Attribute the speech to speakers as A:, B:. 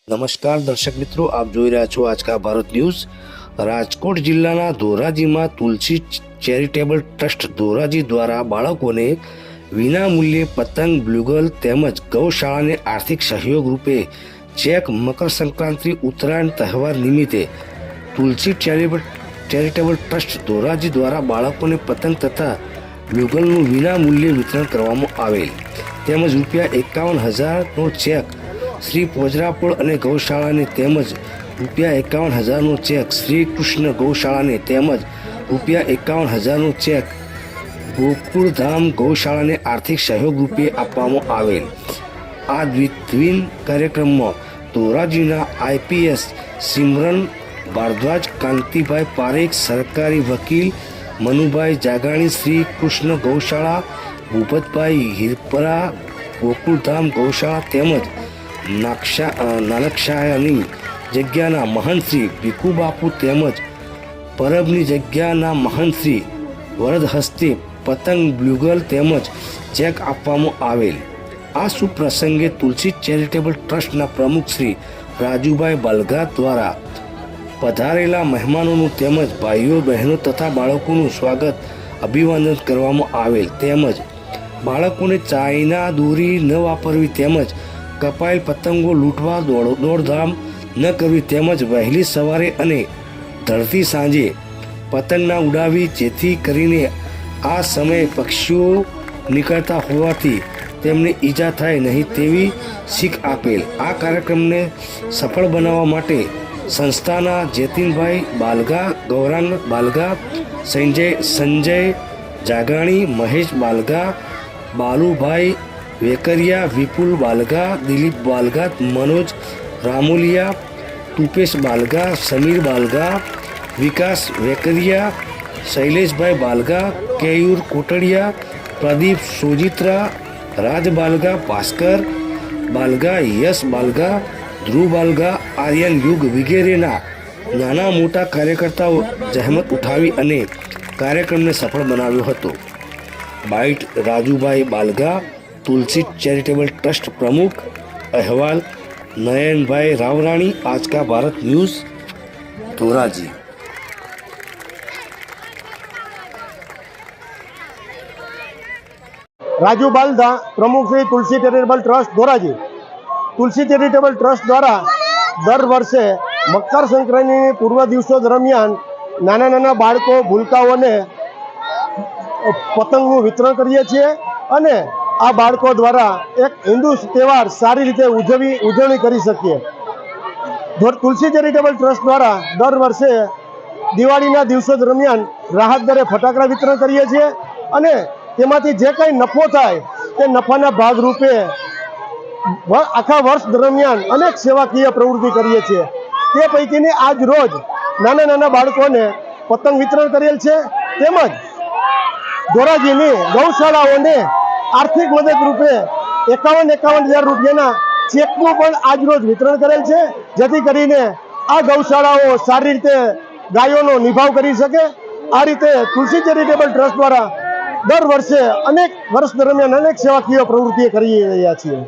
A: નમસ્કાર દર્શક મિત્રો, આપ જોઈ રહ્યા છો આજકા ભારત ન્યૂઝ। રાજકોટ જિલ્લાના ધોરાજીમાં તુલસી ચેરિટેબલ ટ્રસ્ટ ધોરાજી દ્વારા બાળકોને વિનામૂલ્યે પતંગ, બ્લુગલ તેમજ ગૌશાળાને આર્થિક સહયોગ રૂપે ચેક મકર સંક્રાંતિ ઉત્તરાયણ તહેવાર નિમિત્તે તુલસી ચેરિટેબલ ટ્રસ્ટ ધોરાજી દ્વારા બાળકોને પતંગ તથા બ્લુગલનું વિનામૂલ્યે વિતરણ કરવામાં આવેલ તેમજ ₹51,000નો ચેક શ્રી પોજરાપોળ અને ગૌશાળાને તેમજ ₹51,000નો ચેક શ્રી કૃષ્ણ ગૌશાળાને તેમજ ₹51,000નો ચેક ગોકુળધામ ગૌશાળાને આર્થિક સહયોગ રૂપે આપવામાં આવેલ। આ દ્વિદિન કાર્યક્રમમાં ધોરાજીના IPS સિમરન ભારદ્વાજ, કાંતિભાઈ પારેખ, સરકારી વકીલ મનુભાઈ જાગાણી, શ્રી કૃષ્ણ ગૌશાળા ભૂપતભાઈ હિરપરા, ગોકુળધામ ગૌશાળા તેમજ નાનકશાહની જગ્યાના મહંત શ્રી ભીખુબાપુ તેમજ પરબની જગ્યાના મહંત શ્રી વરદ હસ્તે પતંગ, બ્લુગલ તેમજ ચેક આપવામાં આવેલ। આ શુભ પ્રસંગે તુલસી ચેરિટેબલ ટ્રસ્ટના પ્રમુખ શ્રી રાજુભાઈ બાલગા દ્વારા પધારેલા મહેમાનોનું તેમજ ભાઈઓ બહેનો તથા બાળકોનું સ્વાગત અભિવાદન કરવામાં આવેલ તેમજ બાળકોને ચાઇના દોરી ન વાપરવી તેમજ કપાયેલ પતંગો લૂંટવા દોડધામ ન કરવી તેમજ વહેલી સવારે અને ઢળતી સાંજે પતંગ ના ઉડાવી, જેથી કરીને આ સમયે પક્ષીઓ નીકળતા હોવાથી તેમને ઈજા થાય નહીં તેવી શીખ આપેલ। આ કાર્યક્રમને સફળ બનાવવા માટે સંસ્થાના જેતિનભાઈ બાલગા, ગૌરાંગ બાલગા, સંજય જાગાણી, મહેશ બાલગા, બાલુભાઈ વેકરિયા, વિપુલ બાલગા, દિલીપ બાલગા, મનોજ રામોલિયા, ટુપેશ બાલગા, સમીર બાલગા, વિકાસ વેકરિયા, શૈલેષભાઈ બાલગા, કેયુર કોટડિયા, પ્રદીપ સોજિત્રા, રાજ બાલગા, ભાસ્કર બાલગા, યશ બાલગા, ધ્રુવ બાલગા, આર્યન યુગ વગેરેના નાના મોટા કાર્યકર્તાઓ જહેમત ઉઠાવી અને કાર્યક્રમને સફળ બનાવ્યો હતો। બાઇટ રાજુભાઈ બાલગા, તુલસી ચેરિટેબલ ટ્રસ્ટ પ્રમુખ। અહેવાલ નયનભાઈ રાવરાણી, આજકા ભારત ન્યૂઝ, ધોરાજી।
B: રાજુ બાલદા, પ્રમુખ શ્રી તુલસી ચેરિટેબલ ટ્રસ્ટ ધોરાજી। તુલસી ચેરિટેબલ ટ્રસ્ટ દ્વારા દર વર્ષે મકર સંક્રાંતિની પૂર્વ દિવસો દરમિયાન નાના નાના બાળકો, ભૂલકાઓને પતંગનું વિતરણ કરીએ છીએ અને આ બાળકો દ્વારા એક હિન્દુ તહેવાર સારી રીતે ઉજવણી કરી શકીએ। તુલસી ચેરિટેબલ ટ્રસ્ટ દ્વારા દર વર્ષે દિવાળીના દિવસો દરમિયાન રાહત દરે ફટાકડા વિતરણ કરીએ છીએ અને તેમાંથી જે કંઈ નફો થાય તે નફાના ભાગરૂપે આખા વર્ષ દરમિયાન અનેક સેવાકીય પ્રવૃત્તિ કરીએ છીએ। તે પૈકીની આજ રોજ નાના નાના બાળકોને પતંગ વિતરણ કરેલ છે તેમજ ધોરાજીની ગૌશાળાઓને આર્થિક મદદ રૂપે 51,000 રૂપિયાના ચેકનું પણ આજ રોજ વિતરણ કરેલ છે, જેથી કરીને આ ગૌશાળાઓ સારી રીતે ગાયોનો નિભાવ કરી શકે। આ રીતે તુલસી ચેરિટેબલ ટ્રસ્ટ દ્વારા દર વર્ષે વર્ષ દરમિયાન અનેક સેવાકીય પ્રવૃત્તિઓ કરી રહ્યા છીએ।